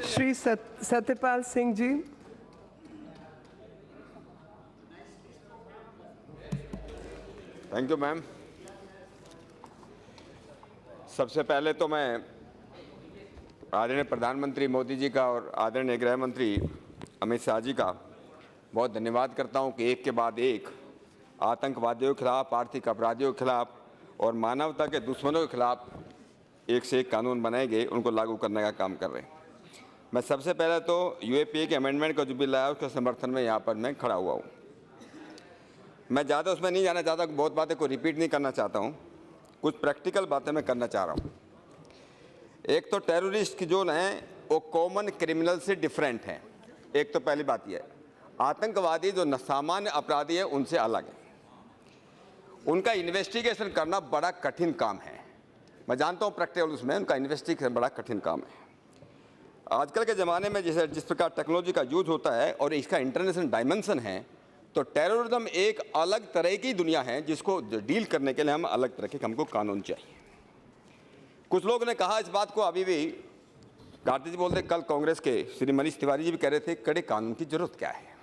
Shri Satyapal Singh ji. Thank you ma'am. सबसे पहले तो मैं आदरणीय प्रधानमंत्री मोदी जी का और आदरणीय गृह मंत्री अमित शाह जी का बहुत धन्यवाद करता हूं कि एक के बाद एक आतंकवादियों के खिलाफ, आर्थिक अपराधियों के खिलाफ और मानवता के दुश्मनों के खिलाफ एक से एक कानून बनाए गए, उनको लागू करने का काम कर रहे हैं। मैं सबसे पहले तो यूएपीए के अमेंडमेंट का जो बिल आया उसके समर्थन में यहाँ पर मैं खड़ा हुआ हूँ। मैं ज़्यादा उसमें नहीं जाना चाहता, बहुत बातें को रिपीट नहीं करना चाहता हूँ, कुछ प्रैक्टिकल बातें मैं करना चाह रहा हूँ। एक तो टेररिस्ट की जो हैं वो कॉमन क्रिमिनल से डिफरेंट हैं। एक तो पहली बात यह है, आतंकवादी जो सामान्य अपराधी है उनसे अलग है। उनका इन्वेस्टिगेशन करना बड़ा कठिन काम है। मैं जानता हूँ प्रैक्टिकल उसमें उनका इन्वेस्टिगेशन बड़ा कठिन काम है। आजकल के ज़माने में जिस प्रकार टेक्नोलॉजी का यूज होता है और इसका इंटरनेशनल डायमेंशन है, तो टेररिज्म एक अलग तरह की दुनिया है जिसको डील करने के लिए हम अलग तरह के हमको कानून चाहिए। कुछ लोगों ने कहा इस बात को, अभी भी कार्तिक जी बोलते, कल कांग्रेस के श्री मनीष तिवारी जी भी कह रहे थे कड़े कानून की जरूरत क्या है।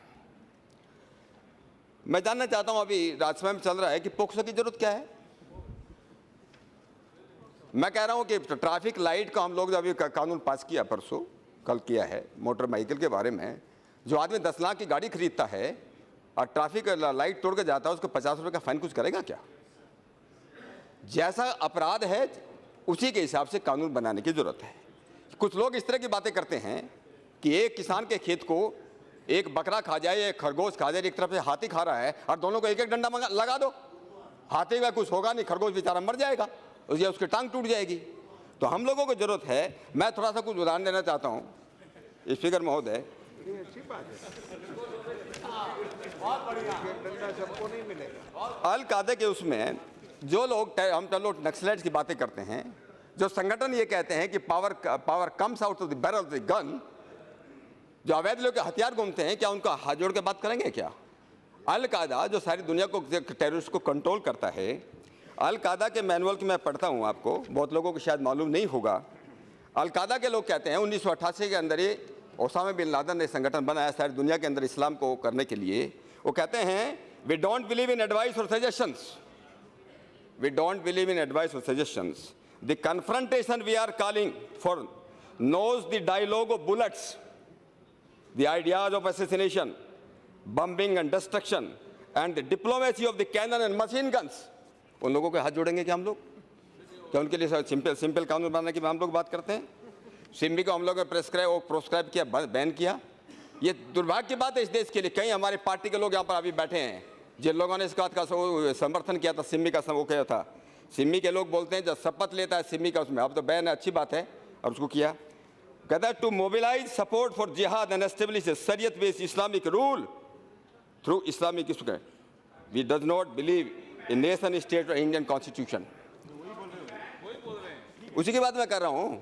मैं जानना चाहता हूं, अभी राज्यसभा में चल रहा है कि पोक्सो की जरूरत क्या है। मैं कह रहा हूं कि ट्रैफिक लाइट का हम लोग अभी कानून पास किया, परसों कल किया है, मोटर व्हीकल के बारे में। जो आदमी 10 लाख की गाड़ी खरीदता है और ट्रैफिक लाइट तोड़ के जाता है, उसको 50 रुपये का फाइन कुछ करेगा क्या? जैसा अपराध है उसी के हिसाब से कानून बनाने की जरूरत है। कुछ लोग इस तरह की बातें करते हैं कि एक किसान के खेत को एक बकरा खा जाए, एक खरगोश खा जाए, एक तरफ से हाथी खा रहा है और दोनों को एक एक डंडा लगा दो। हाथी का कुछ होगा नहीं, खरगोश बेचारा मर जाएगा, उसकी टांग टूट जाएगी। तो हम लोगों को जरूरत है, मैं थोड़ा सा कुछ उदाहरण देना चाहता हूँ स्पीकर महोदय। अल कायदा के उसमें जो लोग हम लोग नक्सलाइट्स की बातें करते हैं, जो संगठन ये कहते हैं कि power comes out of the barrel of the gun, जो अवैध लोग हथियार घूमते हैं, क्या उनका हाथ जोड़ के बात करेंगे क्या? अल कायदा जो सारी दुनिया को टेररिस्ट को कंट्रोल करता है, अल कायदा के मैनुअल की मैं पढ़ता हूँ, आपको बहुत लोगों को शायद मालूम नहीं होगा। अल कायदा के लोग कहते हैं 1988 के अंदर ये ओसामा बिन लादेन ने संगठन बनाया सारी दुनिया के अंदर इस्लाम को करने के लिए। वो कहते हैं we don't believe in advice और suggestions, we don't believe in advice और suggestions, the confrontation we are calling for knows the dialogue of bullets, the ideas of assassination, bombing and destruction, and the diplomacy of the cannon and machine guns। उन लोगों के हाथ जोड़ेंगे क्या हम लोग? क्या उनके लिए सिंपल कानून बनाने की हम लोग बात करते हैं? सिम्बी को हम लोग ने प्रोस्क्राइब किया, बैन किया। ये दुर्भाग्य की बात है इस देश के लिए। कई हमारे पार्टी के लोग यहाँ पर अभी बैठे हैं जिन लोगों ने इस बात का समर्थन किया था, सिम्बी का वो किया था। सिम्बी के लोग बोलते हैं जब शपथ लेता है सिम्बी का, उसमें अब तो बैन है, अच्छी बात है, और उसको किया। कहता है to mobilise support for jihad and establish shariat based Islamic rule through Islamic student, we does not believe in nation state और इंडियन कॉन्स्टिट्यूशन। उसी की बात मैं कर रहा हूं।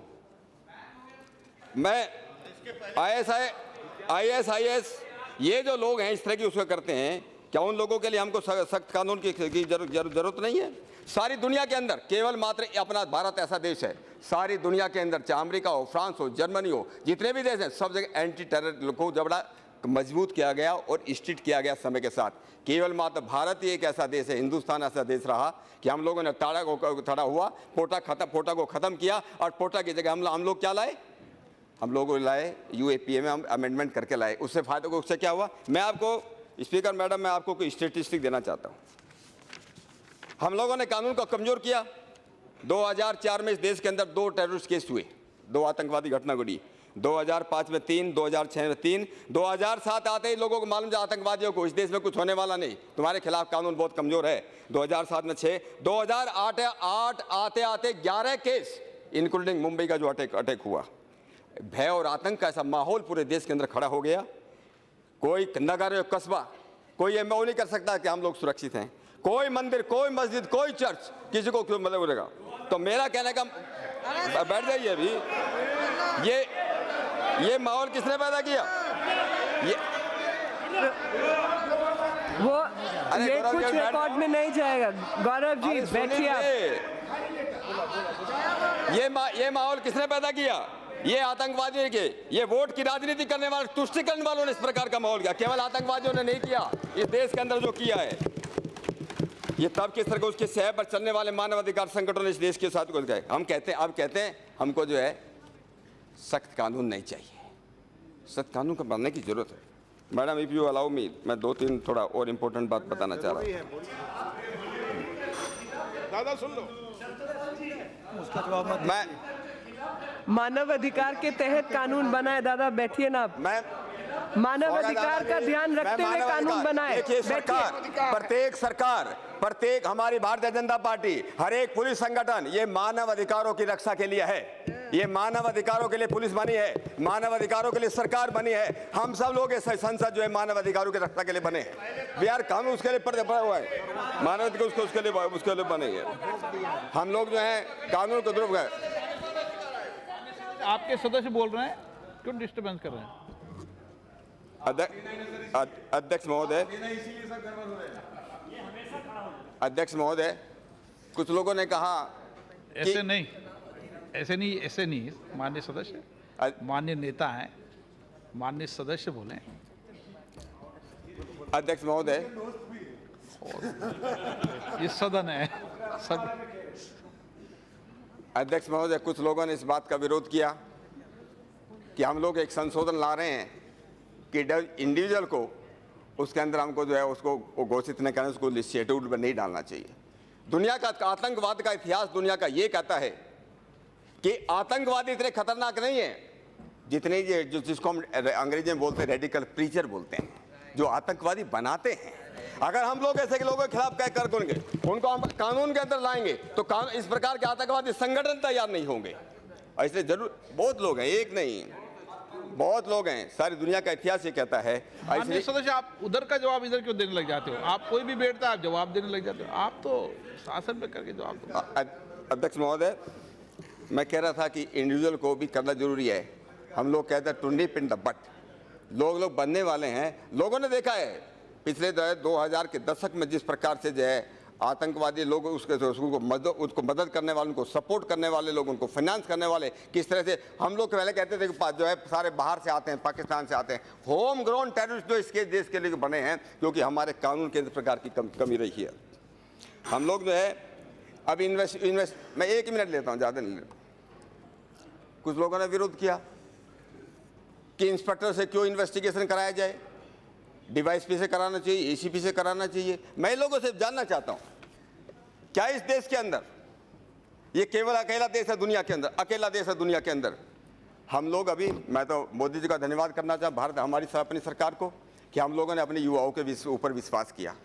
मैं ISIS ये जो लोग हैं इस तरह की उसको करते हैं, क्या उन लोगों के लिए हमको सख्त कानून की जरूरत नहीं है? सारी दुनिया के अंदर केवल मात्र अपना भारत ऐसा देश है, सारी दुनिया के अंदर चाहे अमेरिका हो, फ्रांस हो, जर्मनी हो, जितने भी देश हैं सब जगह एंटी टेरर को जबड़ा मजबूत किया गया और स्ट्रिक्ट किया गया समय के साथ। केवल मात्र भारत ही एक ऐसा देश है, हिंदुस्तान ऐसा देश रहा कि हम लोगों ने तड़ा हुआ पोटा को ख़त्म किया और पोटा की जगह हम लोग क्या लाए? हम लोग लाए यूएपीए में हम अमेंडमेंट करके लाए। उससे फायदा को उससे क्या हुआ? मैं आपको स्पीकर मैडम, मैं आपको कोई स्टेटिस्टिक देना चाहता हूँ। हम लोगों ने कानून को कमज़ोर किया। 2004 में इस देश के अंदर 2 टेररिस्ट केस हुए, 2 आतंकवादी घटना घटी। 2005 में 3, 2006 में 3, 2007 आते ही लोगों को मालूम था आतंकवादियों को इस देश में कुछ होने वाला नहीं, तुम्हारे खिलाफ कानून बहुत कमज़ोर है। 2007 में 6, 2008 आते आते 11 केस, इंक्लूडिंग मुंबई का जो अटैक हुआ। भय और आतंक का ऐसा माहौल पूरे देश के अंदर खड़ा हो गया। कोई नगर, कस्बा, कोई ये नहीं कर सकता कि हम लोग सुरक्षित हैं। कोई मंदिर, कोई मस्जिद, कोई चर्च किसी को क्यों मतलब उड़ेगा। तो मेरा कहने का, बैठ जाइए अभी, ये माहौल किसने पैदा किया? ये कुछ रिकॉर्ड में नहीं जाएगा। गौरव जी बैठिए आप। ये माहौल किसने पैदा किया? ये आतंकवादियों के, ये वोट की राजनीति करने वाले, तुष्टिकरण वालों ने इस प्रकार का माहौल किया। केवल आतंकवादियों ने नहीं किया, इस देश के अंदर जो किया है, ये तब किस तरह उसके सह पर चलने वाले मानवाधिकार संगठनों ने इस देश के साथ कुछ गए। हम कहते हैं, अब कहते हैं हमको जो है सख्त कानून नहीं चाहिए, सख्त कानून का बनने की जरूरत है। Madam, if you allow me, मैं 2-3 थोड़ा और इम्पोर्टेंट बात बताना चाह रहा हूँ। दादा सुन लो, उसका जवाब मत मैं मानव अधिकार के तहत कानून बनाए। दादा बैठिए ना आप। मैं मानव अधिकार का ध्यान रखते हुए कानून बनाए। देखिए, बैठिए। सरकार, प्रत्येक हमारी भारतीय जनता पार्टी, हर एक पुलिस संगठन ये मानव अधिकारों की रक्षा के लिए है। ये मानव अधिकारों के लिए पुलिस बनी है, मानव अधिकारों के लिए सरकार बनी है। हम सब लोग इस संसद जो है मानव अधिकारों की रक्षा के लिए बने हैं। बिहार कानून उसके लिए पड़ा हुआ है, मानव अधिकार उसके लिए बने हैं। हम लोग जो है कानून को ध्रुव गए। आपके सदस्य बोल रहे हैं, क्यों डिस्टर्बेंस कर रहे हैं? अध्यक्ष महोदय, अध्यक्ष महोदय, कुछ लोगों ने कहा ऐसे नहीं, माननीय सदस्य, माननीय नेता हैं, माननीय सदस्य बोले। अध्यक्ष महोदय, ये सदन है, अध्यक्ष महोदय, कुछ लोगों ने इस बात का विरोध किया कि हम लोग एक संशोधन ला रहे हैं कि इंडिविजुअल को उसके अंदर हमको जो है उसको घोषित नहीं करना, उसको शेड्यूल में नहीं डालना चाहिए। दुनिया का आतंकवाद का इतिहास दुनिया का ये कहता है कि आतंकवादी इतने खतरनाक नहीं है जितने ये जिसको हम अंग्रेजी में बोलते हैं रेडिकल प्रीचर बोलते हैं, जो आतंकवादी बनाते हैं। अगर हम लोग ऐसे के लोगों के खिलाफ क्या कर करेंगे, उनको हम कानून के अंदर लाएंगे तो इस प्रकार के आतंकवादी संगठन तैयार नहीं होंगे। इसलिए जरूर बहुत लोग हैं, एक नहीं बहुत लोग हैं, सारी दुनिया का इतिहास ये कहता है। माननीय सदस्य, आप उधर का जवाब इधर क्यों देने लग जाते हो? आप कोई भी बैठता है आप जवाब देने लग जाते हो, आप तो शासन पे करके जवाब दो। अध्यक्ष महोदय, मैं कह रहा था कि इंडिविजुअल को भी करना जरूरी है। हम लोग कहते हैं to nip in the bud, लोग बनने वाले हैं। लोगों ने देखा है पिछले 2000 के दशक में जिस प्रकार से जो है आतंकवादी लोग उसको मदद करने वाले, उनको सपोर्ट करने वाले लोग, उनको फाइनेंस करने वाले, किस तरह से हम लोग पहले कहते थे कि जो है सारे बाहर से आते हैं, पाकिस्तान से आते हैं। होम ग्रोन टेररिस्ट जो इसके देश के लिए बने हैं, क्योंकि हमारे कानून के प्रकार की कमी रही है। हम लोग जो है अब इन्वेस्ट मैं 1 मिनट लेता हूँ, ज़्यादा नहीं लेता। कुछ लोगों ने विरोध किया कि इंस्पेक्टर से क्यों इन्वेस्टिगेशन कराया जाए, डीवाईएसपी से कराना चाहिए, एसीपी से कराना चाहिए। मैं लोगों से जानना चाहता हूं, क्या इस देश के अंदर ये केवल अकेला देश है दुनिया के अंदर, अकेला देश है दुनिया के अंदर? हम लोग अभी, मैं तो मोदी जी का धन्यवाद करना चाहता, भारत हमारी अपनी सरकार को, कि हम लोगों ने अपने युवाओं के ऊपर विश्वास किया।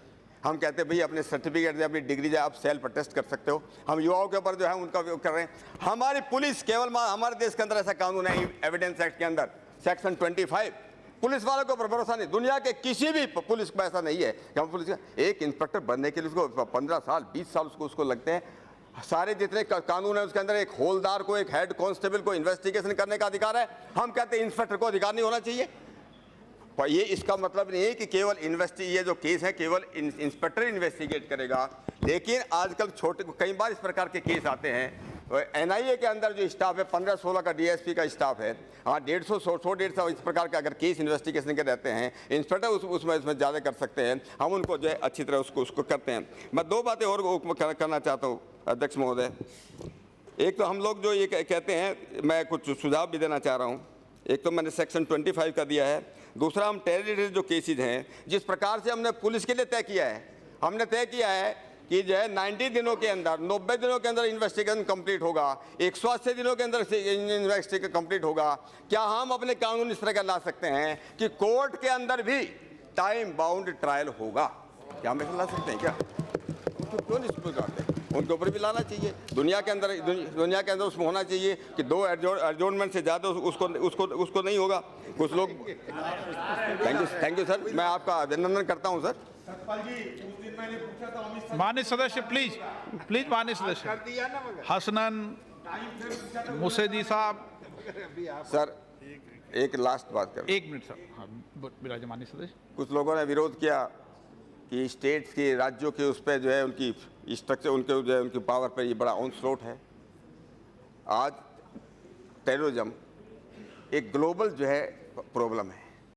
हम कहते हैं भाई अपने सर्टिफिकेट से, अपनी डिग्री से आप सेल्फ अटेस्ट कर सकते हो। हम युवाओं के ऊपर जो है उनका कर रहे हैं। हमारी पुलिस केवल, हमारे देश के अंदर ऐसा कानून है एविडेंस एक्ट के अंदर सेक्शन 25, पुलिस वालों को भरोसा नहीं। दुनिया के किसी भी पुलिस को ऐसा नहीं है कि हम पुलिस एक इंस्पेक्टर बनने के लिए उसको 15 साल 20 साल उसको लगते हैं। सारे जितने कानून है उसके अंदर एक हौलदार को, एक हेड कांस्टेबल को इन्वेस्टिगेशन करने का अधिकार है। हम कहते हैं इंस्पेक्टर को अधिकार नहीं होना चाहिए। पर ये इसका मतलब नहीं है कि केवल ये जो केस है केवल इंस्पेक्टर इन्वेस्टिगेट करेगा। लेकिन आजकल कई बार इस प्रकार के केस आते हैं। एनआईए के अंदर जो स्टाफ है 15-16 का डीएसपी का स्टाफ है, हाँ 150 इस प्रकार का अगर केस इन्वेस्टिगेशन के रहते हैं, इंस्पेक्टर उसमें ज़्यादा कर सकते हैं। हम उनको जो है अच्छी तरह उसको करते हैं। मैं 2 बातें और करना चाहता हूँ अध्यक्ष महोदय। एक तो हम लोग जो ये कहते हैं, मैं कुछ सुझाव भी देना चाह रहा हूँ। एक तो मैंने सेक्शन 25 का दिया है, दूसरा हम टेररिस्ट जो केसेज हैं, जिस प्रकार से हमने पुलिस के लिए तय किया है, हमने तय किया है कि जो है 90 दिनों के अंदर, 90 दिनों के अंदर इन्वेस्टिगेशन कंप्लीट होगा, 180 दिनों के अंदर इन्वेस्टिगेशन कंप्लीट होगा। क्या हम अपने कानून इस तरह का ला सकते हैं कि कोर्ट के अंदर भी टाइम बाउंड ट्रायल होगा? क्या हम ऐसा ला सकते हैं क्या? उनको क्यों नहीं करते? उनके ऊपर भी लाना चाहिए। दुनिया के अंदर उसमें होना चाहिए कि 2 एडजॉर्नमेंट से ज़्यादा उसको नहीं होगा। कुछ लोग थैंक यू सर, मैं आपका अभिनंदन करता हूं सर। माननीय सदस्य प्लीज माननीय सदस्य हसनन मुसेदी साहब। सर एक लास्ट बात कर, 1 मिनट सर। हाँ विराजमान माननीय सदस्य। कुछ लोगों ने विरोध किया कि स्टेट्स के, राज्यों के उस पर जो है उनकी स्ट्रक्चर, उनके जो है उनकी पावर पर ये बड़ा ऑनस्लोट है। आज टेररिज्म एक ग्लोबल जो है प्रॉब्लम है।